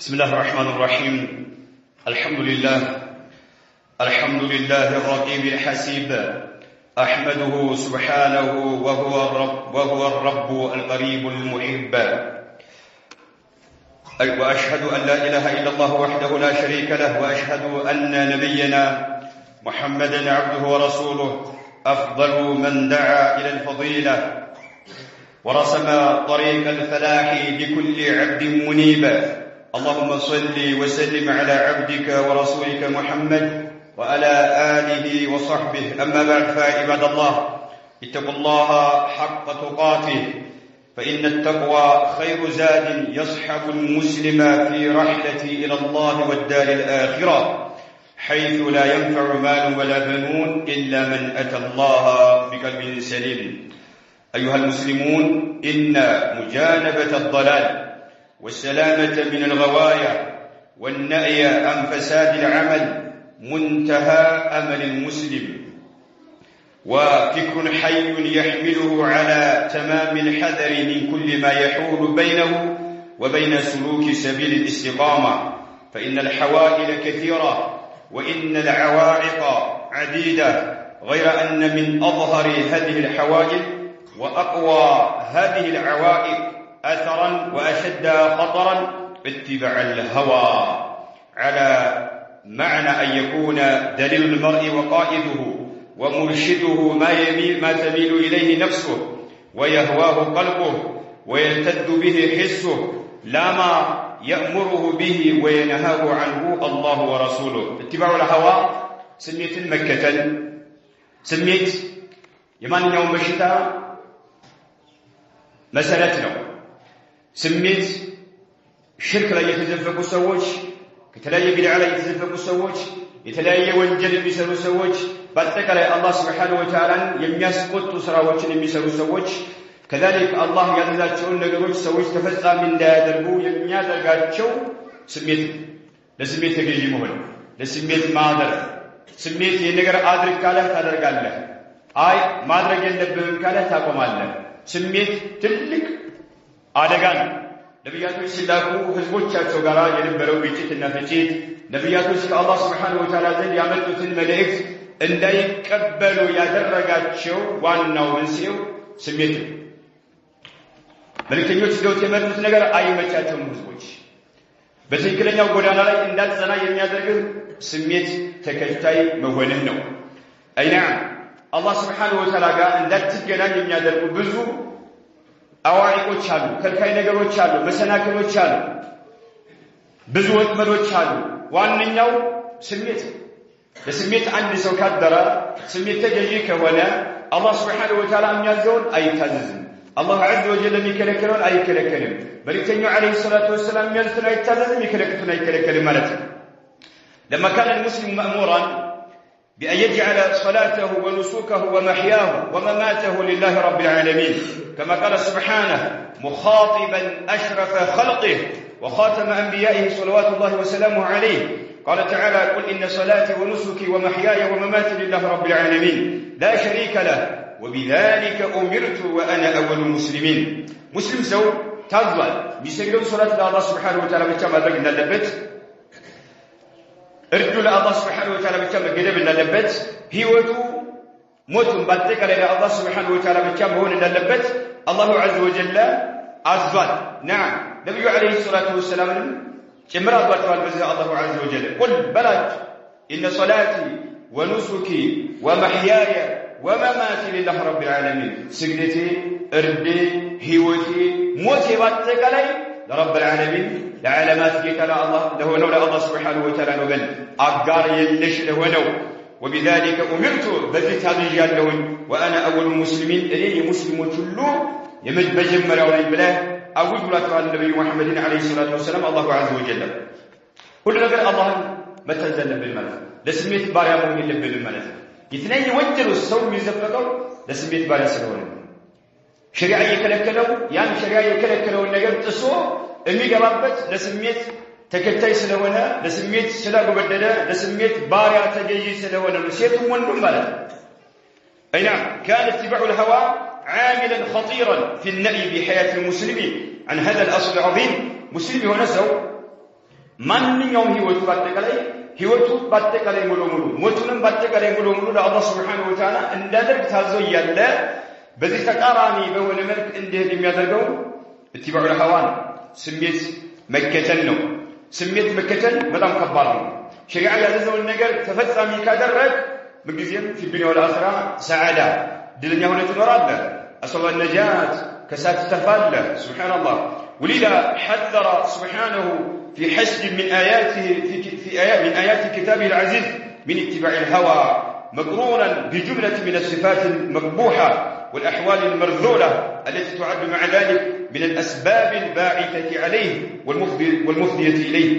بسم الله الرحمن الرحيم. الحمد لله الرقيب الحسيب، أحمده سبحانه وهو الرب القريب المحب، وأشهد أن لا إله إلا الله وحده لا شريك له، وأشهد أن نبينا محمدا عبده ورسوله، أفضل من دعا إلى الفضيلة ورسم طريق الفلاح لكل عبد منيب. اللهم صل وسلم على عبدك ورسولك محمد وعلى آله وصحبه. أما بعد، فعباد الله، اتقوا الله حق تقاته، فإن التقوى خير زاد يصحب المسلم في رحلته إلى الله والدار الآخرة، حيث لا ينفع مال ولا بنون إلا من أتى الله بقلب سليم. أيها المسلمون، إن مجانبة الضلال والسلامة من الغوايا والنأي عن فساد العمل منتهى أمل المسلم، وفكر حي يحمله على تمام الحذر من كل ما يحول بينه وبين سلوك سبيل الاستقامة، فإن الحوائل كثيرة وإن العوائق عديدة، غير أن من أظهر هذه الحوائل وأقوى هذه العوائق أثرا وأشد خطرا اتباع الهوى، على معنى أن يكون دليل المرء وقائده ومرشده ما تميل إليه نفسه ويهواه قلبه ويلتذ به حسه، لا ما يأمره به وينهاه عنه الله ورسوله. اتباع الهوى سميت مكة، سميت يمان يوم بشتاء مسألتنا، سميت شرك لا يتزفق سوج، كتلاقي بدعة لا يتزفق سوج، يتلاقي وانجل የሚሰሩ ሰዎች በአጠቃላይ አላህ Subhanahu Wa Ta'ala የሚያስቆጡ ስራዎችን የሚሰሩ ሰዎች كذلك الله ያዘዛቸውን ነገሮች ሰዎች ተፈጻሚ እንዳያደርጉ የሚያደርጋቸው ስሜት፣ ለስሜት ተገዢ መሆን፣ ለስሜት ማደር፣ ስሜት የነገር አድርግ ካለ ታደርጋለህ፣ አይ ማድረግ የለብህም ካለ ታቆማለህ። ስሜት ትልቅ አደጋ ነው። ነቢያቶች ሲላኩ ህዝቦቻቸው ጋር የነበረው ግጭትና ፍጭት ነቢያቶች ከአላህ Subhanahu Wa Ta'ala ዘንድ ያመጡትን መልእክት እንዳይቀበሉ ያደረጋቸው ዋናው መንስኤው ስሜት ነው። መልእክተኞች ይዘውት የመጡት ነገር አይመቻቸውም። ህዝቦች በትክክለኛው ጎዳና ላይ እንዳትጸና የሚያደርግህ ስሜት ተከታይ መሆንህ ነው። አይናም አላህ Subhanahu Wa Ta'ala ጋር እንዳትገናኝ የሚያደርጉ ብዙ አዋቂዎች አሉ፣ ከልካይ ነገሮች አሉ፣ መሰናክሎች አሉ፣ ብዙ ወጥመዶች አሉ። ዋነኛው ስሜት። ለስሜት አንድ ሰው ካደረ፣ ስሜት ተገዢ ከሆነ አላህ Subhanahu Wa Ta'ala የሚያዘውን አይታዘዝም፣ አላህ عز وجل የሚከለክለውን አይከለከልም፣ መልእክተኛው عليه الصلاة والسلام የሚያዙትን አይታዘዝም፣ የሚከለክሉትን አይከለከልም ማለት ነው። لما كان المسلم مأمورا بأن يجعل صلاته ونسوكه ومحياه ومماته لله رب العالمين، كما قال سبحانه مخاطبا أشرف خلقه وخاتم أنبيائه صلوات الله وسلامه عليه، قال تعالى قل إن صلاتي ونسكي ومحياي ومماتي لله رب العالمين لا شريك له وبذلك أمرت وأنا أول المسلمين. مسلم سو تظل بيسجل صلاة الله سبحانه وتعالى بكما درجنا اللبت، እርዱ ለአላህ Subhanahu Wa Ta'ala ብቻ መገደብ እንዳለበት፣ ህይወቱ ሞቱን በአጠቃላይ ለአላህ Subhanahu Wa Ta'ala ብቻ መሆን እንዳለበት አላሁ عز وجل አዟል። نعم ነብዩ عليه الصلاة والسلام ጭምር አዟቸዋል። በዚህ አላሁ عز وجل قل بلغ إن صلاتي ونسكي ومحياي ومماتي لله رب العالمين، ስግደቴ፣ እርዴ፣ ህይወቴ፣ ሞቴ በአጠቃላይ ለረብ العالمين ለዓለማት ጌታ ለሆነው ለአላህ Subhanahu Wa Ta'ala ነው። በል አጋር የለሽ ለሆነው وبذلك أمرت በዚህ ታዝዣለሁኝ وأنا أول المسلمين እኔ የሙስሊሞች ሁሉ የመጀመሪያው ነኝ ብለህ አውጅ ብሏቸዋል ነብዩ መሐመድን عليه الصلاة والسلام። አላሁ عز وجل ሁሉ ነገር አላህን መታዘዝ አለብን ማለት ነው። ለስሜት ባሪያ መሆን የለብንም ማለት ነው። የትኛው ወንጀል ሰው የሚዘፈቀው ለስሜት ባሪያ ስለሆነ ሸሪዓ የከለከለው ያን ሸሪዓ የከለከለውን ነገር ጥሶ የሚገባበት ለስሜት ተከታይ ስለሆነ፣ ለስሜት ስለጎበደደ፣ ለስሜት ባሪያ ተገዢ ስለሆነ ሴቱም ወንዱም ማለት ነው። አይና كان اتباع الهوى عاملا خطيرا في النهي بحياة المسلمين عن هذا الأصل العظيم. مسلم የሆነ ሰው ማንኛውም ህይወቱ ባጠቃላይ ሙሉ ሞቱንም ባጠቃላይ ሙሉ ለአላህ Subhanahu Wa Ta'ala እንዳደርግ ታዞ ያለ በዚህ ተቃራኒ በሆነ መልክ እንዲሄድ የሚያደርገው ኢትባዑል ሐዋን ስሜት መከተል ነው። ስሜት መከተል በጣም ከባድ ነው። ሸሪዓ ያዘዘውን ነገር ተፈጻሚ ካደረግ በጊዜም في الدنيا والآخرة سعادة ድለኛ ሆነ ትኖራለህ። أسأل النجاة كسات تفاله سبحان الله. ولذا حذر سبحانه في حشد من آياته من آيات كتابه العزيز من اتباع الهوى مقرونا بجملة من الصفات المقبوحة والأحوال المرذولة التي تعد مع ذلك من الأسباب الباعثة عليه والمفضية إليه.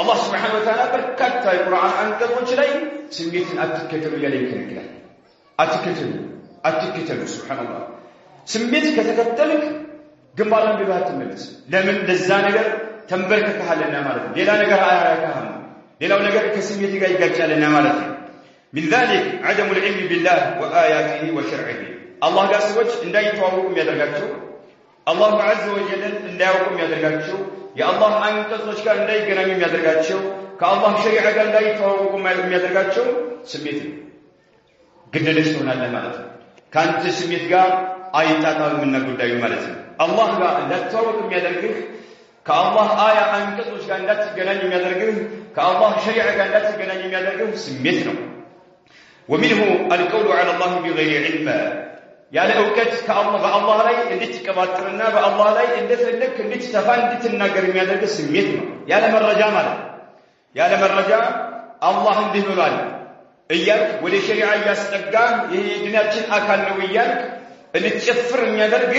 الله سبحانه وتعالى بركات القرآن أنت وجلي سميت أتكتلوا يليك الكلام أتكتلوا سبحان الله. سميت كتكتلك قمبالا ببهات الملس لمن دزانجر تنبركك حالنا مالتنا ليلا نقر آياتهم ليلا نقر كسميتك يقلت لنا مالتنا. من ذلك عدم العلم بالله وآياته وشرعه. الله قال سوج إن دا يتواوكم يدرقاتشو الله عز وجل إن دا يوكم يدرقاتشو يا الله أنت تشكى إن دا يقنام يدرقاتشو كالله شريعة قال دا يتواوكم يدرقاتشو سميتي قد لشتونا لنا مالتنا كانت سميت قال آياتات من نقول دا يمالتنا الله قال لا يتواوكم يدرقاتشو كالله آية أنت تشكى إن دا يقنام يدرقاتشو كالله شريعة قال دا يقنام يدرقاتشو سميتنا. ومنه القول على الله بغير علم يعني أوقات الله لا يندت كباترنا بالله لا يندت لك ندت تفان ندت النجار ميادرك سميتنا يا لما الرجاء ماله يا لما الرجاء الله عنده ماله إياك ولي شريعة يستقام يدناتين أكل وياك اللي تشفر ميادرك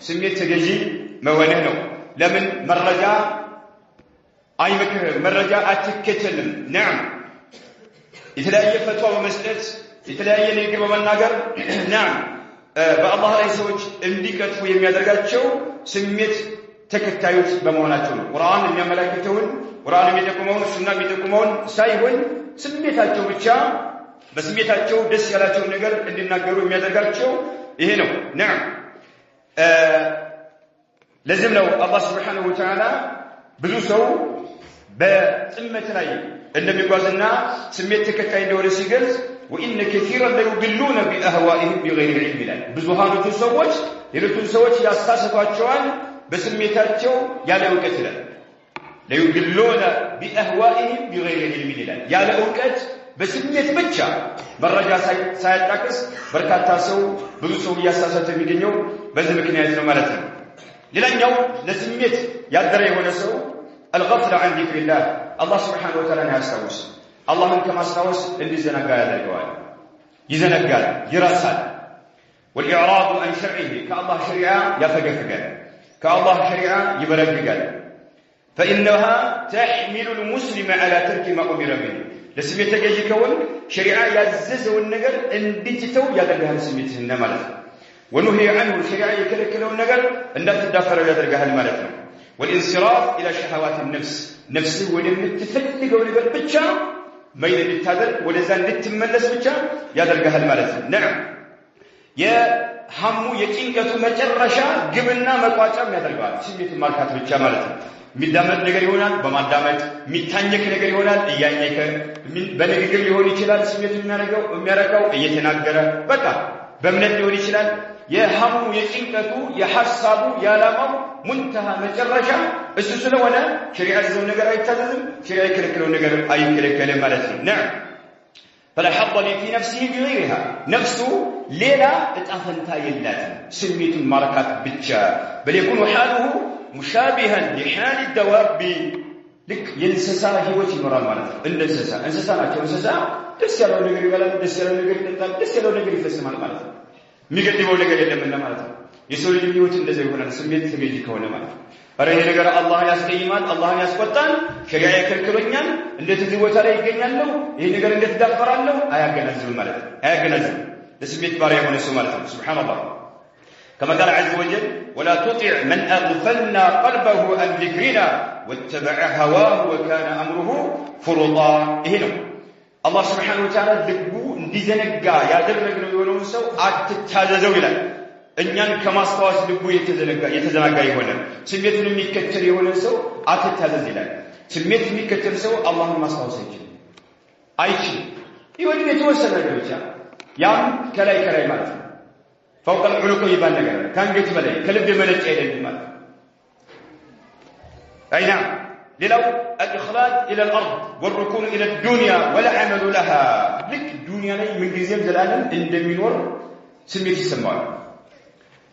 سميت تجي موانهنا لمن مرجاء أي مكر مرجاء أتكتلم نعم የተለያየ ፈትዋ በመስጠት የተለያየ ንግግር በመናገር نعم በአላህ ላይ ሰዎች እንዲከትፉ የሚያደርጋቸው ስሜት ተከታዮች በመሆናቸው ነው። ቁርአን የሚያመለክተውን ቁርአን የሚጠቁመውን ሱና የሚጠቁመውን ሳይሆን ስሜታቸው ብቻ በስሜታቸው ደስ ያላቸው ነገር እንዲናገሩ የሚያደርጋቸው ይሄ ነው። نعم ለዚህም ነው አላህ Subhanahu Wa Ta'ala ብዙ ሰው በጥመት ላይ እንደሚጓዝና ስሜት ተከታይ እንደሆነ ሲገልጽ وإن كثيرا ليضلون بأهوائهم بغير علم ይላል። ብዙሃኖቹ ሰዎች ሌሎቹን ሰዎች ያሳስቷቸዋል በስሜታቸው ያለ ዕውቀት ይላል። ليضلون بأهوائهم بغير علم ይላል። ያለ ዕውቀት በስሜት ብቻ መረጃ ሳይጣቅስ በርካታ ሰው ብዙ ሰው ያሳሳተ የሚገኘው በዚህ ምክንያት ነው ማለት ነው። ሌላኛው ለስሜት ያደረ የሆነ ሰው الغفلة عن ذكر الله الله سبحانه وتعالى يستوس الله كما استوس اللي زنقا يدرقوال يزنقال يرسل والإعراض عن شرعه كالله شريعة يفقفقال كالله شريعة يبرققال فإنها تحمل المسلم على ترك ما أمر به لسميت تجي كون شريعة يعزز والنقل ان بيتتو يدرقها لسميته النملة ونهي عنه الشريعة يكلكله النقل ان لا تدخل يدرقها الملك والانصراف إلى شهوات النفس نفسه ولم تفلق ولقل بجا ميل للتادل ولزان للتملس بجا يدرقها الملك. نعم يا همو يتنقة مجرشا قبلنا مقواتا يدرقها سميت المالكات بجا ملك مدامت نقر يونان بمدامت متانيك نقر يونان إيانيك بنقر يهون يشلال سميت المياركو إيتناقر بكا بمنت يهون يشلال يا همو يتنقة يحسابو يالامو منتهى مجرشا السلسلة وانا شريعة زون نقر ايتازم شريعة كلكلو نقر اي كلكلو مالتي. نعم فلا حظ لي في نفسه بغيرها نفسه ليلة اتأفنتا يلاتي سميت الماركات بتشا بل يكون حاله مشابها لحال الدواب لك ينسسا هيوتي مرال مالتي انسسا ناكو انسسا دسيالو نقر يبالان دسيالو نقر يتطال دسيالو نقر يفسمان مالتي ميقدمو نقر يلمنا مالتي يسول اليوت እንደዚህ ይሆናል ስሜት ተገጂ ከሆነ ማለት አረ ይሄ ነገር አላህ ያስቀይማል አላህ ያስቆጣል ሸሪዓ ይከለክለኛል እንዴት እዚህ ቦታ ላይ ይገኛለሁ ይሄ ነገር እንዴት ዳፈራለሁ አያገናዝብም ማለት ነው አያገናዝብም ለስሜት ባሪያ የሆነ ሰው ማለት ነው ሱብሃንአላህ كما قال عز وجل ولا تطع من اغفلنا قلبه عن ذكرنا واتبع هواه وكان امره فرطا ይሄ ነው አላህ Subhanahu Wa Ta'ala ልቡ እንዲዘነጋ ያደረገው የሆነውን ሰው አትታዘዘው ይላል እኛን ከማስተዋስ ልቡ የተዘናጋ የሆነ ስሜቱን የሚከተል የሆነ ሰው አትታዘዝ ይላል ስሜት የሚከተል ሰው አላህን ማስታወስ አይችልም ይወድ የተወሰነ ደረጃ ያም ከላይ ማለት ነው فوق العنق ይባል ነገር ካንገት በላይ ከልብ የመነጨ አይደለም ማለት اي نعم ሌላው الاخلاد الى الارض والركون الى الدنيا ولا عمل لها ልክ ዱንያ ላይ ምን ጊዜም ዘላለም እንደሚኖር ስሜት ይሰማዋል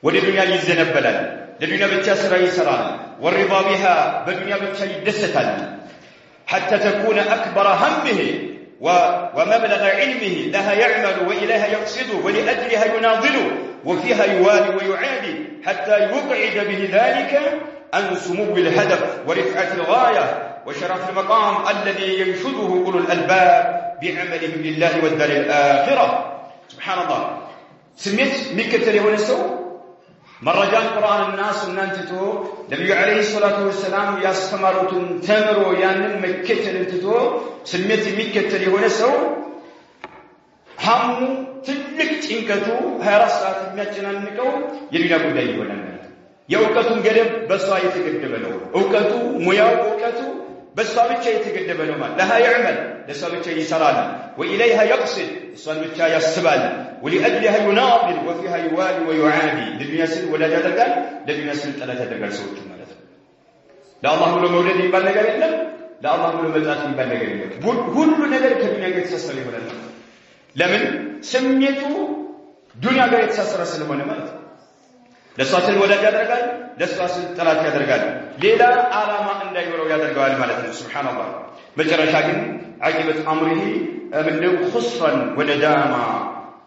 ወደ ዱንያ ይዘነበላል ለዱንያ ብቻ ስራ ይሰራል والرضا بها በዱንያ ብቻ ይደሰታል حتى تكون اكبر همه ومبلغ علمه لها يعمل وإليها يقصد ولأجلها يناضل وفيها يوالي ويعادي حتى يقعد به ذلك عن سمو الهدف ورفعة الغاية وشرف المقام الذي ينشده أولو الألباب بعملهم لله والدار الآخرة سبحان الله سميت مكة لهونسو مرجان قرآن الناس وننتتو نبي عليه الصلاة والسلام يستمروا تنتمروا يانن مكة لنتتو سميت مكة لهونسو همو ትልቅ ጭንቀቱ 24 ሰዓት የሚያጨናንቀው የዱንያ ጉዳይ ይሆናል የእውቀቱን ገደብ በሷ የተገደበ ነው እውቀቱ ሙያው እውቀቱ በሷ ብቻ የተገደበ ነው ማለት ለها يعمل ለሷ ብቻ ይሰራል وإليها يقصد እሷን ብቻ ያስባል ولأجلها يناضل وفيها يوالي ويعادي ለዱንያ ስል ወዳጅ ያደርጋል ለዱንያ ስል ጠላት ያደርጋል ሰዎች ማለት ነው ለአላህ ብሎ መውደድ ይባል ነገር የለም ለአላህ ብሎ መጣት ይባል ነገር የለም ሁሉ ነገር ከዱንያ ጋር የተሳሰረ ይሆናል ለምን ስሜቱ ዱንያ ጋር የተሳሰረ ስለሆነ ማለት ነው ለሷስል ወዳጅ ያደርጋል ለሷስል ጠላት ያደርጋል ሌላ ዓላማ እንዳይኖረው ያደርጋል ማለት ነው ሱብሃንአላህ መጨረሻ ግን عاقبة امره من خسرا وندامة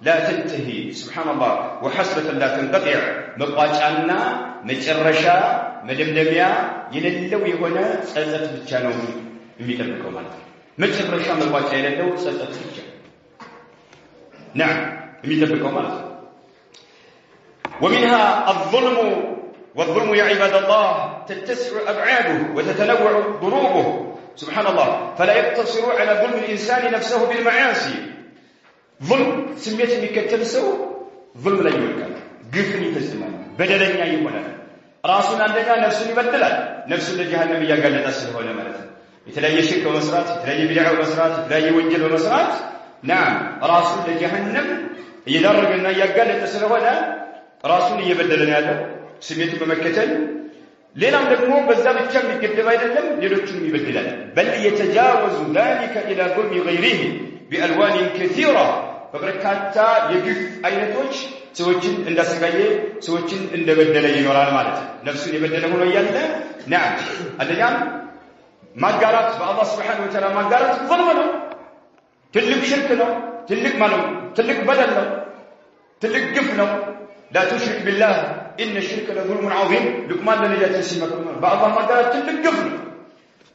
لا تنتهي سبحان الله وحسرة لا تنقطع مقاጫና መጨረሻ መደምደሚያ የሌለው የሆነ ጸጸት ብቻ ነው የሚጠብቀው ማለት ነው መጨረሻ መቋጫ የሌለው ጸጸት ብቻ نعم የሚጠብቀው ማለት ነው ومنها الظلم والظلم يا عباد الله تتسع أبعاده وتتنوع ضروبه سبحان الله فلا يقتصر على ظلم الإنسان نفسه بالمعاصي ظلم سميت مكتل سو ظلم لا يوكل قفني تسلمان بدلني يمنا راسنا عندنا نفسه يبدلال نفسه لجهنم يقلد أسره ولا ملت يتلاقي شرك ومسرات يتلاقي بدع ومسرات يتلاقي وانجل ومسرات نعم راسه لجهنم يدرجنا يقلد أسره ولا راسه يبدلنا هذا سميت بمكتل ሌላም ደግሞ በዛ ብቻ የሚገደብ አይደለም ሌሎችንም ይበድላል بل يتجاوز ذلك الى ظلم غيره بالوان كثيره በበርካታ የግፍ አይነቶች ሰዎችን እንዳሰቃየ ሰዎችን እንደበደለ ይኖራል ማለት ነው ነፍሱን የበደለ ሆኖ ያለ نعم አደኛም ማጋራት በአላህ Subhanahu Wa Ta'ala ማጋራት ظلم ነው ትልቅ ሽርክ ነው ትልቅ ማለት ትልቅ በደል ነው ትልቅ ግፍ ነው لا تشرك بالله إن الشرك لظلم عظيم لقمان لنجاة سيمكم بعض ما قالت تلقفن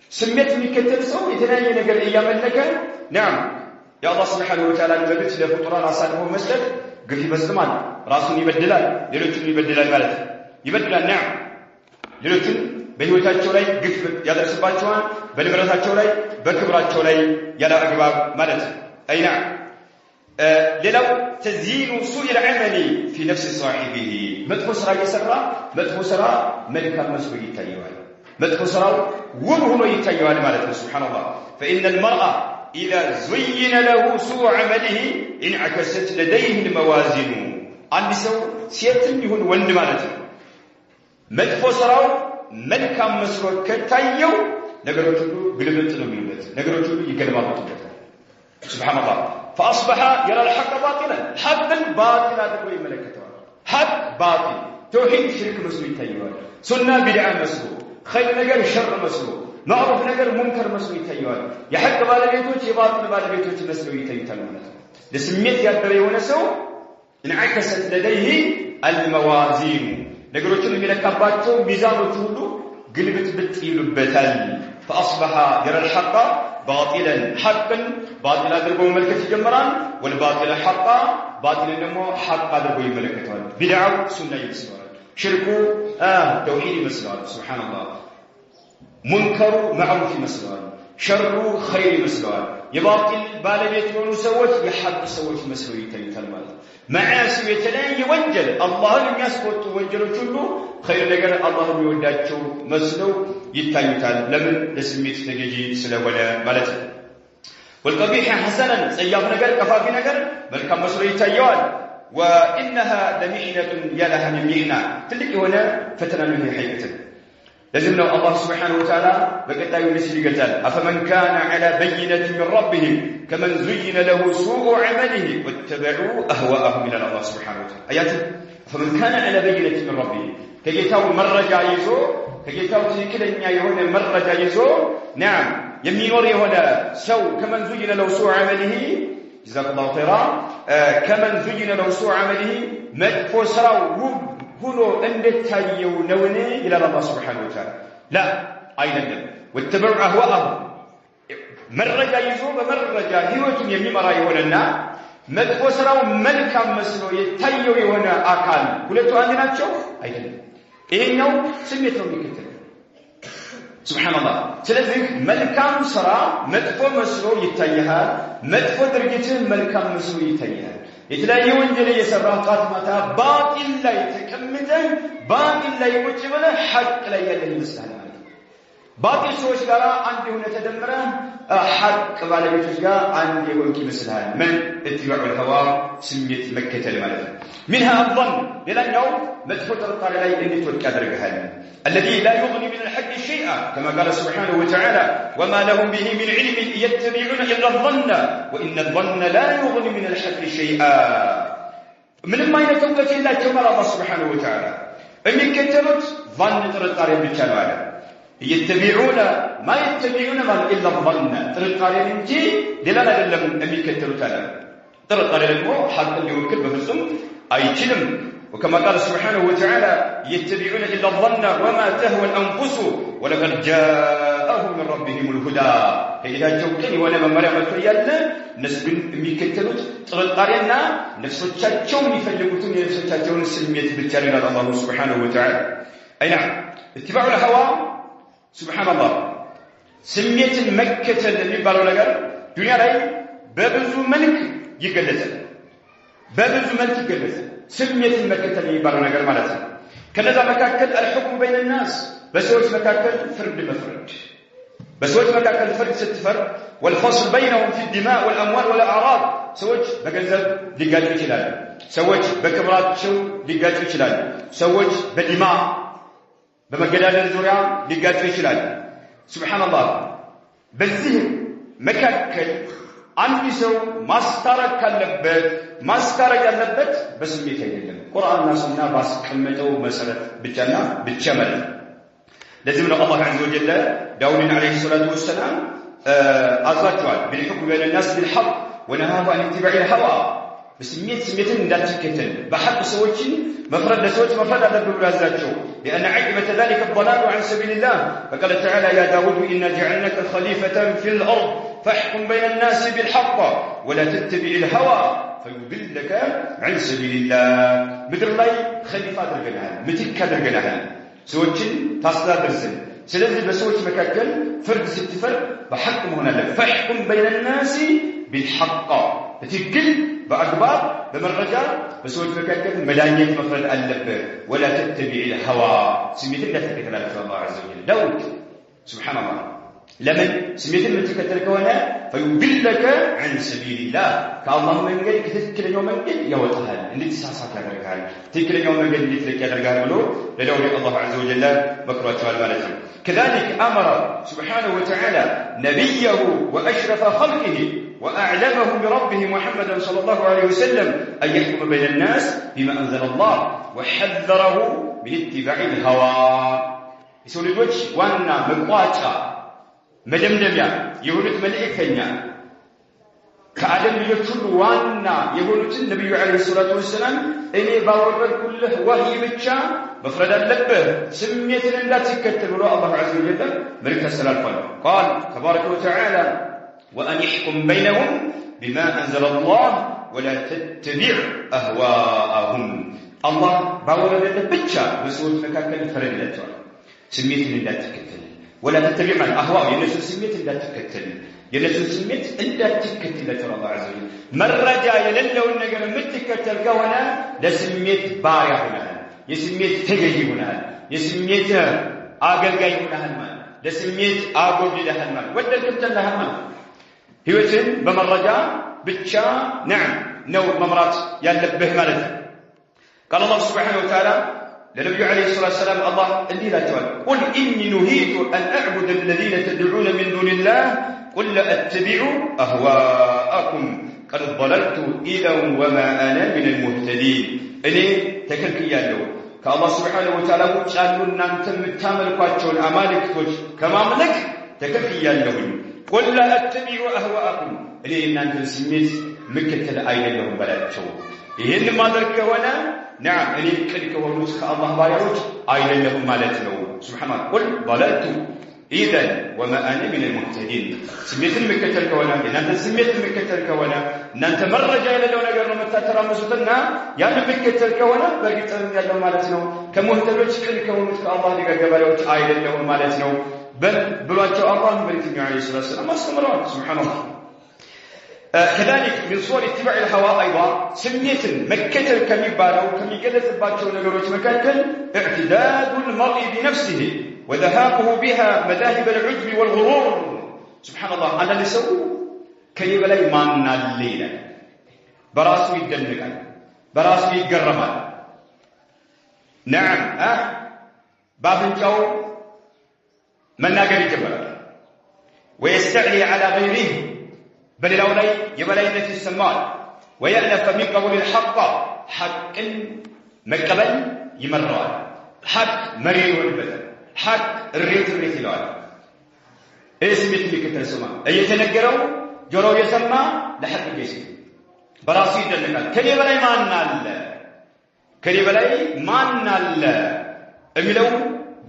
سميت مكتل سو يتناهي نقل أيام لك نعم يا الله سبحانه وتعالى نبت لفطران أصانه مسجد قفي مسلمان راسون يبدلان للوتن يبدلان مالت يبدلان نعم للوتن بهوتاتشو لاي قف يادر سباتشوان بنبرتاتشو لاي بكبراتشو لاي يلا أقباب مالت أي نعم ሌላው تزيين سوء العمل في نفس صاحبه መጥፎ ስራ እየሰራ መጥፎ ስራ መልካም መስሎ ይታየዋል መጥፎ ስራው ውብ ሆኖ ይታየዋል ማለት ነው ሱብሃንአላህ فإن المرء إذا زين له سوء عمله انعكست لديه الموازين አንድ ሰው ሴትም ይሁን ወንድ ማለት ነው መጥፎ ስራው መልካም መስሎ ከታየው ነገሮች ሁሉ ግልብጥ ነው የሚሉት ነገሮች ሁሉ ይገለባበጡታል ሱብሃንአላህ فأصبح يرى الحق باطلا حقا باطلا تقول ملكته حق باطل توحيد شرك مسلو يتيوال سنة بدعة مسلو خير نقر شر مسلو معروف نقر منكر مسلو يتيوال يحق بالبيتوش يباطل بالبيتوش مسلو يتيوال لسميت يدري ونسو انعكست لديه الموازين نقروش الملكباتو ميزانو تولو قلبت بتيلبتال فأصبح يرى الحق باطلا حقا باطلا دربو ملكة جمران والباطل حقا باطلا نمو حقا دربو ملكة بدعو سنة يسوال شركو توحيد مسوال سبحان الله منكر معروف مسوال شر خير مسوال يباطل بالبيت ونسوت يحق سوت مسوي تلتل مال معاصي يتلاقي وانجل الله لم يسكت وانجلوا كله خير نقر الله يوداتشو مسلو ይታዩታል ለምን ለስሜት ተገዢ ስለሆነ ማለት ነው والقبيح حسنا سيئ ነገር ቀፋፊ ነገር መልካም መስሎ ይታየዋል وانها لمحنه يلها من محنه ትልቅ የሆነ ፈተና ነው ይሄ لازم لو الله سبحانه وتعالى بقطعه ينسي يقتل افمن كان على بينه من ربه كمن زين له سوء عمله واتبعوا اهواءهم الى الله سبحانه وتعالى ايات فمن كان على بينه من ربه كجيتاو مرجع يزو كجيتاو ትክክለኛ የሆነ መረጃ ይዞ نعم የሚኖር የሆነ ሰው كمن زين له سوء عمله جزاك الله خيرا كمن زين له سوء عمله መጥፎ ስራው ሁሉ እንደታየው ነውኔ ይላል አላህ Subhanahu Wa Ta'ala لا አይደለም ወተበዑ አህዋአሁ መረጃ ይዞ በመረጃ ህይወቱን የሚመራ ይሆንና መጥፎ ስራው መልካም መስሎ የታየው የሆነ አካል ሁለቱ አንድ ናቸው አይደለም ይሄኛው ስሜት ነው የሚከተለው ሱብሃንአላህ ስለዚህ መልካም ስራ መጥፎ መስሎ ይታያል መጥፎ ድርጊት መልካም መስሎ ይታያል የተለያየ ወንጀል የሰራ ፋጥማታ ባጢል ላይ ተቀምጠን ባጢል ላይ ቁጭ ብለን ሐቅ ላይ ያለን ይመስላል ማለት ባጢል ሰዎች ጋር አንድ ሆነ ተደምረ ሐቅ ባለቤቶች ጋር አንድ የሆንክ ይመስላል ምን اتباع الهوى ስሜት መከተል ማለት ነው منها الظن ሌላኛው መጥፎ ጥርጣሬ ላይ እንድትወድቅ ያደርጋል الذي لا يغني من الحق شيئا كما قال سبحانه وتعالى وما لهم به من علم يتبعون الا الظن وان الظن لا يغني من الحق شيئا من ما يتوقف الا كما الله سبحانه وتعالى የሚከተሉት ظن ጥርጣሬ ብቻ ነው አለ يتبعون ما يتبعون الا الظن ጥርጣሬ እንጂ ሌላ አይደለም የሚከተሉት አለ ጥርጣሬ ደግሞ ሐቅ ሊወክል በፍጹም አይችልም وكما قال سبحانه وتعالى يتبعون الا الظن وما تهوى الانفس ولقد جاءهم من ربهم الهدى هيداቸው ግን የሆነ መመሪያ መጥቶ ያለ ነስብን የሚከተሉት ጥርጣሬና ነፍሶቻቸው የሚፈልጉትን የነፍሶቻቸውን ስሜት ብቻ ይላል አላህ Subhanahu Wa Ta'ala አይና اتباع الهوى سبحان الله ስሜትን መከተል የሚባለው ነገር ዱንያ ላይ በብዙ መልክ ይገለጻል በብዙ መልክ ይገለጻል ስሜትን መከተል የሚባለው ነገር ማለት ነው ከነዛ መካከል الحكم بين الناس በሰዎች መካከል ፍርድ መፍረድ በሰዎች መካከል ፍርድ ስትፈርድ والفصل بينهم في الدماء والاموال والاعراض ሰዎች በገንዘብ ሊጋጩ ይችላሉ ሰዎች በክብራቸው ሊጋጩ ይችላሉ ሰዎች በዲማ በመገዳደል ዙሪያ ሊጋጩ ይችላሉ ሱብሃንአላህ በዚህ መካከል አንድ ሰው ማስታረቅ ካለበት ማስታረቅ ያለበት በስሜት አይደለም ቁርአንና ሱና ባስቀመጠው መሰረት ብቻና ብቻ ማለት ለዚህ ነው አላህ عز وجل ዳውድን عليه الصلاه والسلام አዛቸዋል بالحكم بين الناس بالحق ونهاه عن اتباع الهوى بسميتن እንዳትከተል በሐቅ ሰዎችን መፍረድ ለሰዎች መፍረድ አለብህ ብላዛቸው لان عاقبه ذلك الضلال عن سبيل الله فقال تعالى يا داود إنا جعلناك خليفة في الأرض فاحكم بين الناس بالحق ولا تتبع الهوى فيضلك عن سبيل الله ምድር ላይ ኸሊፋ አድርገናል ምትክ አድርገናል ሰዎችን ታስተዳድር ዘንድ ስለዚህ በሰዎች መካከል ፍርድ ስትፈርድ በሐቅ መሆን አለበት فاحكم بين الناس بالحق ትክክል በአግባብ በመረጃ በሰዎች መካከል መዳኘት መፍረድ አለበት ولا تتبع الهوى ስሜትን እንዳትከተላቸው አላህ عز وجل ዳውድ سبحان الله ለምን ስሜትን የምትከተል ከሆነ فيضلك عن سبيل الله ከአላህ መንገድ ትክክለኛው መንገድ ያወጣሃል እንድትሳሳት ያደርጋል ትክክለኛው መንገድ እንድትለቅ ያደርጋል ብሎ ለዳውድ አላህ عز وجل መክሯቸዋል ማለት ነው كذلك امر سبحانه وتعالى نبيه واشرف خلقه واعلمه بربه محمد صلى الله عليه وسلم ان يحكم بين الناس بما انزل الله وحذره من اتباع الهوى የሰው ልጆች ዋና መቋጫ መደምደሚያ የሆኑት መልእክተኛ ከአደም ልጆች ሁሉ ዋና የሆኑትን ነብዩ አለይሂ ሰላቱ ወሰለም እኔ ባወረድኩልህ ወህይ ብቻ መፍረድ አለብህ ስሜትን እንዳትከተል ብሎ አላህ عز وجل መልእክት አስተላልፏል قال تبارك وتعالى وأن يحكم بينهم بما أنزل الله ولا تتبع أهواءهم الله باولد بتشا بسوت مكاكل فرلته سميت لا تكتل ولا تتبع الأهواء ينسوا سميت لا تكتل ينسوا سميت لا تكتل ترى الله عز وجل مرجا يلله النجر متكتل كونا لسميت بارع هنا يسميت تجي هنا يسميت أجل جاي هنا ለስሜት አጎብልለሃል ማለት ወደድክም ተላሃል ማለት ህይወትን በመረጃ ብቻ ነው መምራት ያለብህ ማለት ነው قال الله سبحانه وتعالى لنبي عليه الصلاة والسلام الله اللي لا تعالى قل إني نهيت أن أعبد الذين تدعون من دون الله قل لا أتبع أهواءكم قد ضللت إذا وما أنا من المهتدين إني تكلكي له كالله سبحانه وتعالى قالوا أن أنتم تملكوا أمالك كما ملك تكلكي له قل لا أتبع أهواءكم إني إن أنتم سميت مكتل أين لهم بلدتوا إن ما ذلك هنا نعم إني كلك ونوس كالله بايروج أين لهم مالتنا سبحان الله قل ضللت إذا وما أنا من المهتدين سميت المكتل كونا إن أنت سميت المكتل كونا إن أنت مرة جاي لنا ونقرنا متى ترى مسوتنا يعني المكتل كونا بقيت أنا لهم مالتنا كمهتدين كلك ونوس كالله لقى بايروج أين لهم مالتنا بل بلواتوا الله بنتي عليه الصلاة والسلام ما استمروا سبحان الله كذلك من صور اتباع الهوى أيضا سمية مكة كميبالا وكميقلة الباكة ونقروت مكاكل اعتداد المرء بنفسه وذهابه بها مذاهب العجب والغرور سبحان الله أنا لسوه كيبا لي مانا الليلة براسو يدنقا براسو يقرما نعم باب الجو من ناقر الجبل ويستعلي على غيره بل الأولي يبلينة السمال ويألف من قبول الحق حق مقبل يمران حق مرير والبدل حق الريت الوال اسمت لك تسمع أي تنقروا جروا يسمى لحق الجسم براسي دلقال كلي بلاي ما نال أملو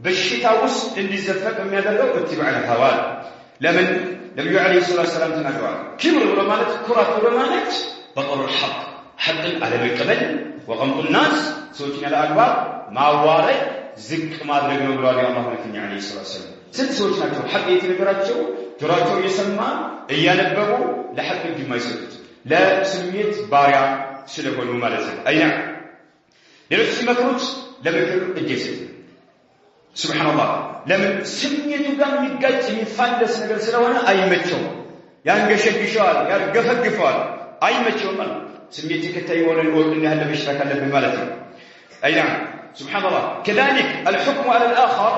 بالشتاء وسط اللي زفق من هذا اللو اتباع الهوى لمن النبي عليه الصلاة والسلام تنقرأ كبر ولمانت كرة ولمانت بطل الحق حق على القبل وغمط الناس سوتنا الأكبر ما وارد زك ما درجنا بلاد الله عليه الصلاة والسلام ست سوتنا تو حق يتنقرأتشو جراتشو يسمى ينبغوا لحق الجماعة سوت لا سميت بارع سلكون ممارسة أي نعم لنفس مكروت لم يكن الجسد سبحان الله لمن سميته قام يقايت يفندس ነገር ስለሆነ አይመቸው ያንገሸግሻል ያርገፈግፋል አይመቸው ማለት ስሜት ከታይ ወለን ወልን ያለ በሽታ ካለብን ማለት ነው አይና سبحان الله كذلك الحكم على الآخر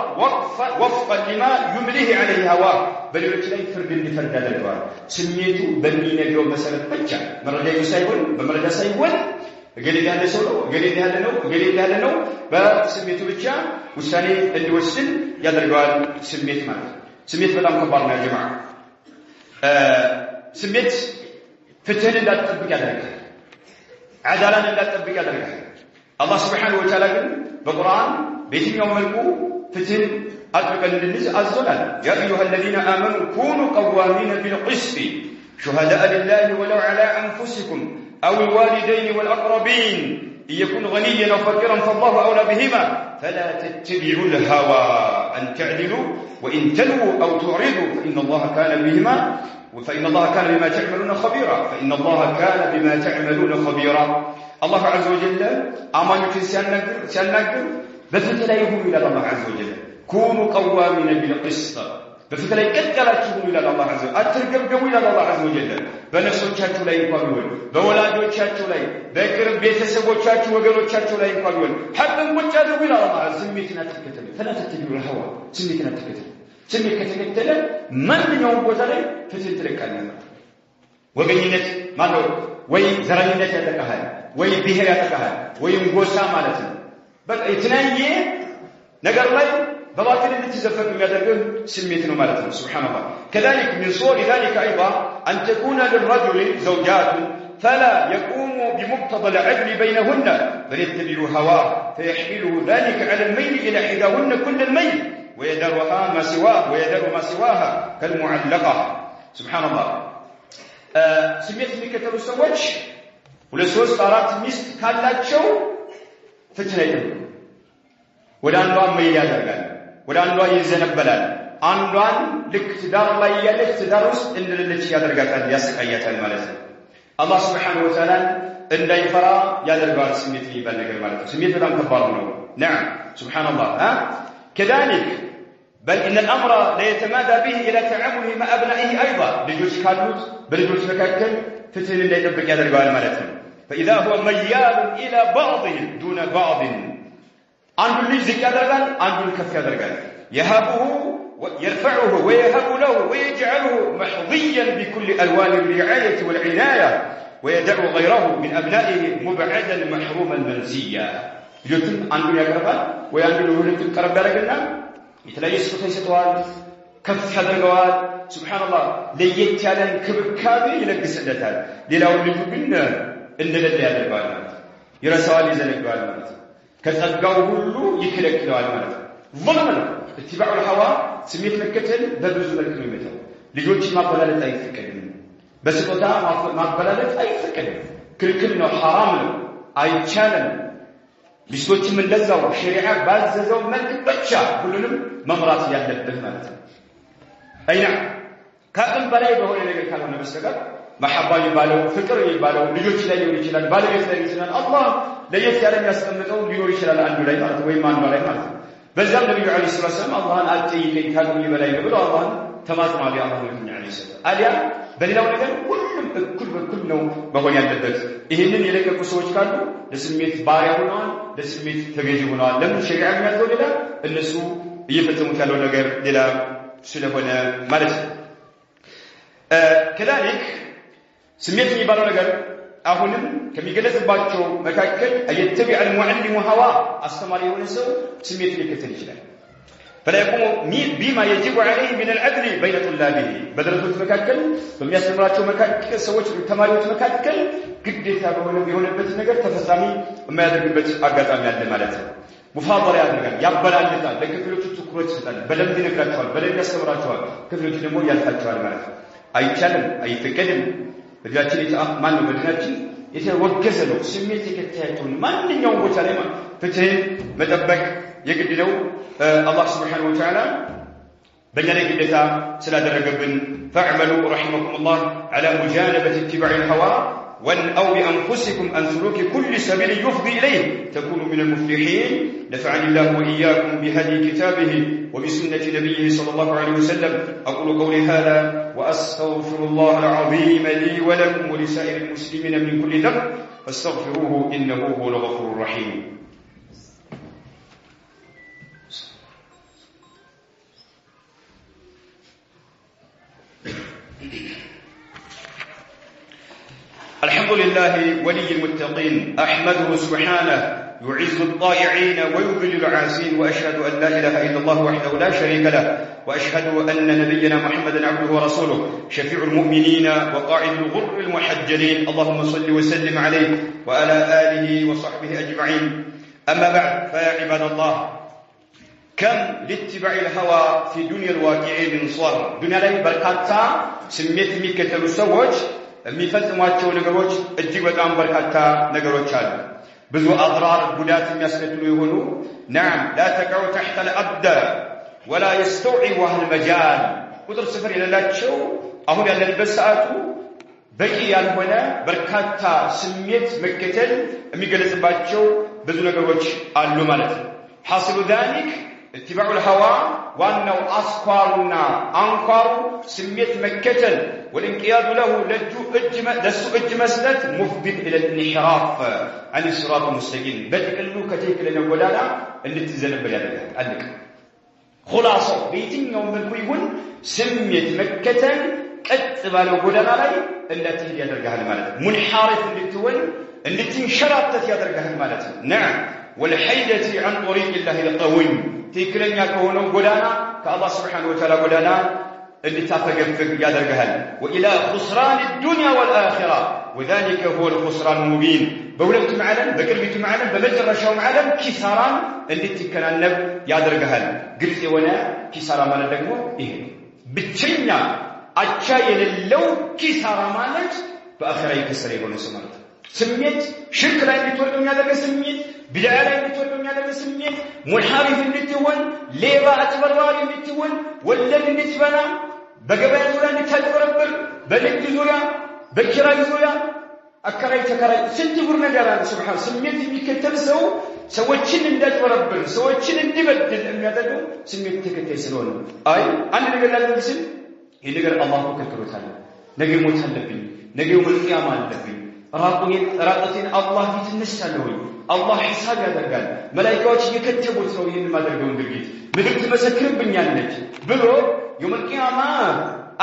وفقا لما يمليه عليه هواه بل يلتلي فرد لفرد الدوار سميته بمينجو مثلا بجا مرجع يسايون بمرجع سايون قال لي هذا سولو قال لي هذا نو بسميته بجا وساني اللي وسن يدرجال سميت ማለት ስሜት በጣም ከባድ ነው ጀማዓ ስሜት ፍትህን እንዳትጠብቅ ያደርጋል አዳላን እንዳትጠብቅ ያደርጋል አላህ Subhanahu Wa Ta'ala ግን በቁርአን በየትኛው መልኩ ፍትህን አጥብቀን እንድንይዝ አዘዘናል ያ አዩሃ الذين آمنوا كونوا قوامين بالقسط شهداء لله ولو على أنفسكم أو الوالدين والأقربين إن يكون غنيا أو فقيرا فالله أولى بهما فلا تتبعوا الهوى أن تعدلوا وإن تلووا أو تعرضوا فإن الله كان بما تعملون خبيرا الله عز وجل أمانك سيانك بفتلا يهون إلى الله عز وجل كونوا قوامين بالقسط بفتلا يكتلاتهم إلى الله عز وجل أترقبوا إلى الله عز وجل በነፍሶቻችሁ ላይ እንኳን ቢሆን በወላጆቻችሁ ላይ በቅርብ ቤተሰቦቻችሁ ወገኖቻችሁ ላይ እንኳን ቢሆን ሐቅን ቁጭ አድርጉ ይላል አላህ ስሜትን አትከተሉ ፈላተትቢዑ الهوى ስሜትን አትከተሉ ስሜት ከተከተለ ማንኛውም ቦታ ላይ ፍትህ ትለቃለህ ወገኝነት ማነው ወይ ዘረኝነት ያጠቃሃል ወይ ብሔር ያጠቃሃል ወይ ጎሳ ማለት ነው በቃ የተለያየ ነገር ላይ بباطل الاتزافات من يدرجون سميتنا مالتنا سبحان الله كذلك من صور ذلك أيضا أن تكون للرجل زوجات فلا يقوم بمقتضى العدل بينهن بل يتبع هواه فيحمله ذلك على الميل إلى إحداهن كل الميل ويدر ما سواها كالمعلقة سبحان الله سميتني كتب السواج ولسوس طارات ميست كالات شو فتنة ولا أنواع ميل يدرجان ወደ አንዷ ይዘነበላል አንዷን ልክ ትዳር ላይ ያለች ትዳር ውስጥ እንደሌለች ያደርጋታል ያሰቃያታል ማለት ነው አላህ Subhanahu Wa Ta'ala እንዳይፈራ ያደርጋል ስሜት ይባል ነገር ማለት ነው ስሜት በጣም ከባድ ነው نعم سبحان الله كذلك بل إن الأمر لا يتمادى به إلى تعامله مع أبنائه أيضا لجوش كالوت بلجوش مكاكل فتن اللي يطبق هذا القائل مالتهم فإذا هو ميال إلى بعضهم دون بعض عنده اللجزك يدرقال عنده الكف يدرقال يهابه يرفعه ويهب له ويجعله محظيا بكل ألوان الرعاية والعناية ويدع غيره من أبنائه مبعدا محروما منسيا يجب عنده يقربال ويعنده له القرب يرقلنا يتلاقي سكوتين يستوال كف يدرقال سبحان الله ليت على الكبكابي يلقس اللتال للاو اللي بنا إن لله يدرقال يرسوال يزنقال كتلقاه له يكلك له المالك ظلمنا اتباع الهوى سميت مكتل ببزو الكلمة لجوج ما بلالت أي فكرين بس قطع ما بلالت أي فكرين كل حرام له أي channel بسوت من لزاو شريعة بعض زاو ملك بتشا كلهم ممرات يهدف مالك أي نعم كأن بلاي بهون اللي كانوا نبستكر محبة يبالو فكر يبالو لجوج لا يوري شلال بالو لا يوري شلال الله لا يفترم يستمتعون يوري شلال عنده لا يمارس ويمان ولا يمارس بزام النبي عليه الصلاة والسلام الله أتي كي كانوا يبلاي يقولوا الله تماثل مع الله عليه الصلاة أليا بل لو نقول كل نوع بقول يندبت إهنن يلك كسوج كانوا لسميت باريا هنان لسميت تجيج هنان لم شريعة من هذول لا النسو يفتهم كانوا نجار دلا سلفنا مالس كذلك سميت يبالو نجار أهونم كم يجلس باتشو مكاكل أيتبع المعلم هوا أستمر يونسو سميت يكتل جلال فلا يقوم بما يجب عليه من العدل بين طلابه بدرجة مكاكل ثم يستمراتشو مكاكل سوتش تماريوت مكاكل قد يتابعون بيهون البيت النجار تفصامي وما يدرك البيت أقاطع من المالات مفاضل يادرقال يقبل النتال لكفلوش تكروت ستال بلم دي نقراتشوال بلم يستمراتشوال كفلوش نمو يالفاتشوال مالات أي چلم أي فكدم بدلاتي يتأمان بدلاتي يتوجزلو سميت يكتاتون من يوم وتعلم فتن مدبك يقدلو الله سبحانه وتعالى بيننا قدتا سلا درقبن فاعملوا رحمكم الله على مجانبة اتباع الهوى أو بأنفسكم أن سلوك كل سبيل يفضي إليه تكونوا من المفلحين نفعني الله وإياكم بهدي كتابه وبسنة نبيه صلى الله عليه وسلم أقول قولي هذا وأستغفر الله العظيم لي ولكم ولسائر المسلمين من كل ذنب فاستغفروه إنه هو الغفور الرحيم الحمد لله ولي المتقين أحمده سبحانه يعز الطائعين ويذل العاسين وأشهد أن لا إله إلا الله وحده لا شريك له وأشهد أن نبينا محمدا عبده ورسوله شفيع المؤمنين وقاعد الغر المحجلين اللهم صل وسلم عليه وعلى آله وصحبه أجمعين أما بعد فيا عباد الله كم لاتباع الهوى في دنيا الواقعين من صور دنيا لي بركاتا سميت ميكتل السوج የሚፈጽሟቸው ነገሮች እጅግ በጣም በርካታ ነገሮች አሉ ብዙ አድራር ጉዳት የሚያስከትሉ ይሆኑ نعم لا تقعوا تحت الأبد ولا يستوعب أهل المجال ቁጥር ስፍር የሌላቸው አሁን ያለንበት ሰዓቱ በቂ ያልሆነ በርካታ ስሜት መከተል የሚገለጽባቸው ብዙ ነገሮች አሉ ማለት ነው حاصل ذلك اتباع الهوى وانه اسقارنا انقار سميت مكتل والانقياد له لسو اج مسلت مفضي الى الانحراف عن الصراط المستقيم بتقلو كتيك لنا ودانا اللي تزنبل يدك عليك خلاصه بيتينيو ملكو يكون سميت مكتل قط بالو ودانا لاي التي يدرجها ማለት منحرف للتول اللي تنشرطت يدرجها ማለት نعم والحيدة عن طريق الله القويم تكلنيا كونه غدانا كالله سبحانه وتعالى غدانا اللي تفقفق يادرغال والى خسران الدنيا والاخره وذلك هو الخسران المبين بولت معلم بقلبت معلم بمجرشوا معلم كسران اللي تكننب يادرغال قلت وانا كسران ማለት ደግሞ ይሄ ብቸኛ አቻ የሌለው ኪሳራ ማለት በአኺራ ይከሰረ የሆነ ማለት ስሜት ሽርክ ላይ እንድትወድቁ የሚያደርግ ስሜት ቢድዓ ላይ እንድትወድቁ የሚያደርግ ስሜት ሙንሐሪፍ እንድትሆን ሌባ አጭበርባሪ እንድትሆን ወለድ እንድትበላ በገበያ ዙሪያ እንድታጭበረብር በንግድ ዙሪያ በኪራይ ዙሪያ አከራይ ተከራይ ስንት ጉር ነገር አለ ሱብሃን ስሜት የሚከተል ሰው ሰዎችን እንዳጭበረብር ሰዎችን እንዲበድል የሚያደርገው ስሜት ተከታይ ስለሆነ አይ አንድ ነገር ላድርግስል ይሄ ነገር አላህ ከልክሎታል ነገ ሞት አለብኝ ነገ ወልቂያማ አለብኝ ራቁቴን አላህ ፊት እንሳለሁ አላህ ሒሳብ ያደርጋል መላእክቶች እየከተቡት ነው ይሄን ማድረገው ድርጊት ምድር ትመሰክርብኛለች ብሎ የወልቂያማ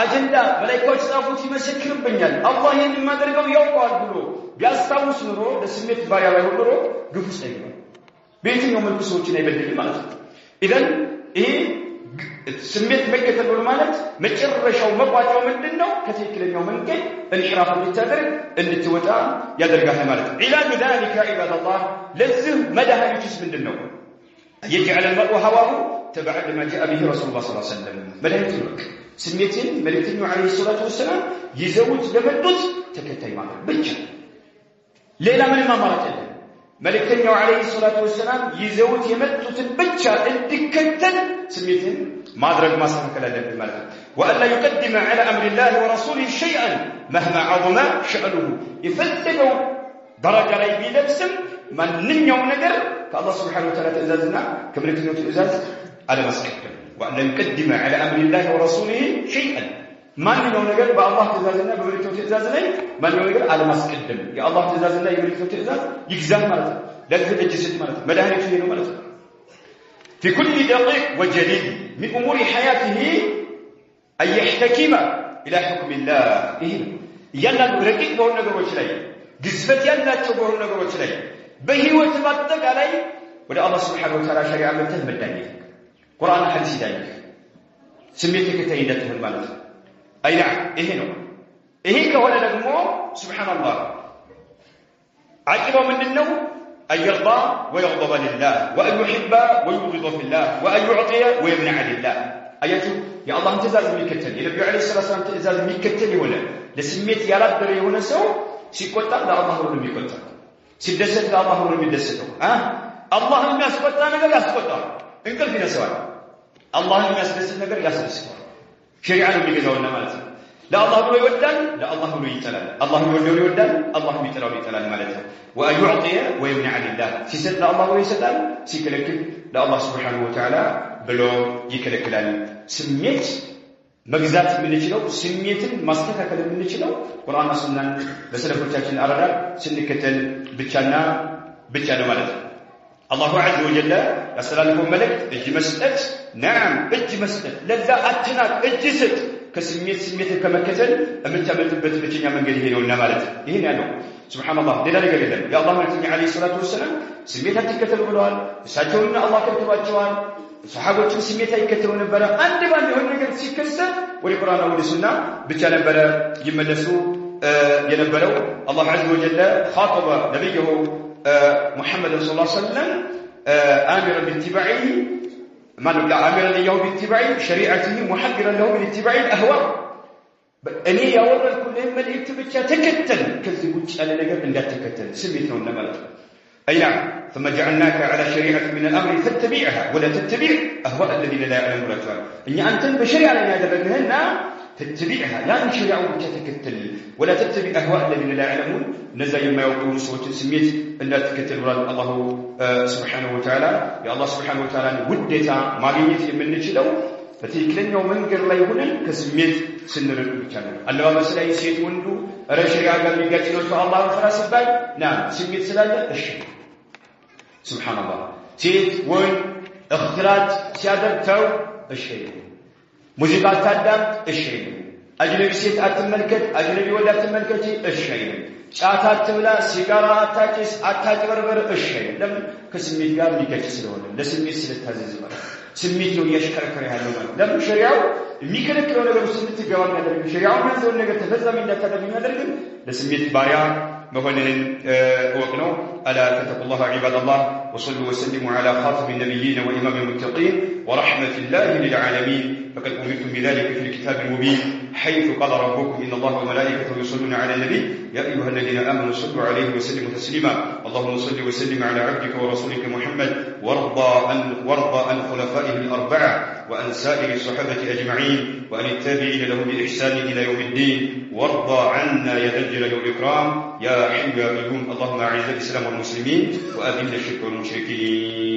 አጀንዳ መላእክቶች ጻፉት ይመሰክርብኛል አላህ ይሄን ማድረገው ያውቃል ብሎ ቢያስታውስ ኑሮ ለስሜት ባሪያ ላይ ሆኖ ግፍ ውስጥ አይገባም በየትኛው መልኩ ሰዎችን አይበድልም ማለት ነው ኢደን ይሄ ስሜት መከተል ማለት መጨረሻው መቋጫው ምንድነው ከትክክለኛው መንገድ እንሕራፍ እንድታደርግ እንድትወጣ ያደርጋል ማለት ነው ኢላጅ ذلك عباد الله ለዚህ መድኃኒቱስ ምንድነው يجعل المرء هواه تبعا لما جاء به رسول الله صلى الله عليه وسلم መድኃኒቱ ነው ስሜትን መልእክተኛው አለይሂ ሰላቱ ወሰለም ይዘውት ለመጡት ተከታይ ማለት ብቻ ሌላ ምንም አማራጭ የለም መልእክተኛው አለይሂ ሰላቱ ወሰለም ይዘውት የመጡትን ብቻ እንዲከተል ስሜትን ማድረግ ማስተካከል አለበት ማለት ነው وألا يقدم على أمر الله ورسوله شيئا مهما عظم شأنه يفددوا درجة ላይ ቢለብስም ማንኛውም ነገር ከአላህ Subhanahu Wa Ta'ala ትእዛዝና ከመልእክተኛው ትእዛዝ አለማስቀደም وألا يقدم على أمر الله ورسوله شيئا ማንኛውም ነገር በአላህ ትእዛዝና በመልእክተኛው ትእዛዝ ላይ ማንኛውም ነገር አለማስቀደም የአላህ ትእዛዝና የመልእክተኛው ትእዛዝ ይግዛል ማለት ነው ለዚህ እጅ ማለት ነው መድኃኒቱ ይሄ ነው ማለት ነው في كل دقيق وجليل من أمور حياته أن يحتكم إلى حكم الله يلا رقيق بهو النقروش لي قزفت يلا تبهو النقروش لي بهيوة تبطق علي ولا الله سبحانه وتعالى شريعة من تهم الدانيك قرآن حديث دانيك سميتك تهيدته المالك أي نعم إيه كهولا نقمو سبحان الله عجبه من النوم أن يرضى ويغضب لله وأن يحب ويبغض في الله وأن يعطي ويمنع لله آياته يا الله امتزاز ميكتل النبي عليه الصلاة والسلام امتزاز ميكتل هنا لسميت يرادر هنا سو سيكوتا لا الله هو الميكوتا سيدست لا الله هو الميدسته الله المياسكوتا نقل ياسكوتا انقل فينا سؤال الله المياسدست نقل ياسدست شريعة ميكتلنا مالتنا لا الله هو يودان لا الله هو يتلال الله هو يودان الله هو يتلال مالتنا وأن يعطي ويمنع لله سيسد لا الله هو يسدال سيكلكل لا الله سبحانه وتعالى بلو يكلكلال سميت مغزات من نجلو سميت مستكاكل من نجلو قرآن سنة بسلفوቻችን አረዳድ ስንከተል ብቻና ማለት الله عز وجل ያስተላልፈው መልእክት እጅ መስጠት نعم እጅ መስጠት ለዛ አትናቅ እጅ ስጥ ከስሜት ከመከተል እምታመልጥበት ብቸኛ መንገድ ይሄ ነውና ማለት ይሄን ያለው ሱብሃንአላህ ሌላ ነገር የለም የአላህ መልእክተኛ አለይሂ ሰላቱ ወሰለም ስሜት አትከተሉ ብለዋል እሳቸውና አላህ ከልክሏቸዋል ሰሃቦችን ስሜት አይከተሉ ነበር አንድ ባንድ የሆነ ነገር ሲከሰት ወደ ቁርአንና ወደ ሱና ብቻ ነበር ይመለሱ የነበረው አላህ عز وجل خاطب نبيه محمد صلى الله عليه وسلم آمرا باتباعه من آمرا له باتباع شريعته محذرا له من اتباع الأهواء أني يا ورد كلهم ملئت بتشا تكتل كذبوش على نجر إن لا تكتل سميتنا ونملت أي نعم ثم جعلناك على شريعة من الأمر فاتبعها ولا تتبع أهواء الذين لا يعلمون الأجوال إني أنت بشريعة لنا يدرنهن تتبعها لا نشريع بتشا تكتل ولا تتبع أهواء الذين لا يعلمون نزل ما يقولون سوى سميت أن لا تكتل الله سبحانه وتعالى يا الله سبحانه وتعالى ودتا ማግኘት የምንችለው በትክክለኛው መንገድ ላይ ሆነን ከስሜት ስንርቅ ብቻ ነው አለባበስ ላይ ሴት ወንዱ ረሽሪያ ጋር የሚጋጭ ነው አላህ ፍራስ ይባል ና ስሜት ስላለ እሺ ሱብሃንአላህ ሴት ወንድ እኽትራት ሲያደርተው እሺ ሙዚቃ ታዳምጥ እሺ አጅነቢ ሴት አትመልከት አጅነቢ ወንድ አትመልከት እሺ ጫታት ብላ ሲጋራ አታጭስ አታጭበርበር እሺ ለምን ከስሜት ጋር ሊገጭ ስለሆነ ለስሜት ስለታዘዝ ማለት ስሜት ነው ያሽከረከረ ያለው ማለት ለምን ሸሪዓው የሚከለክለው ነገር ውስጥ እንድትገባ ያደርግ ሸሪዓው ያዘው ነገር ተፈጻሚ እንዳታደርግ ያደርግ ለስሜት ባሪያ መሆንን ወቅነው አላ ተተቁላህ ዒባደላህ ወሰሉ ወሰሊሙ ዐላ ኻቲሚ النبيين وإمام المتقين ورحمة الله للعالمين فقد أمرتم بذلك في الكتاب المبين حيث قال ربكم إن الله وملائكته يصلون على النبي يا أيها الذين آمنوا صلوا عليه وسلموا تسليما اللهم صل وسلم على عبدك ورسولك محمد وارضى عن خلفائه الأربعة وعن سائر الصحابة أجمعين وعن التابعين لهم بإحسان إلى يوم الدين وارضى عنا يا ذا الجلال والإكرام يا حي يا قيوم اللهم أعز الإسلام والمسلمين وأذل الشرك والمشركين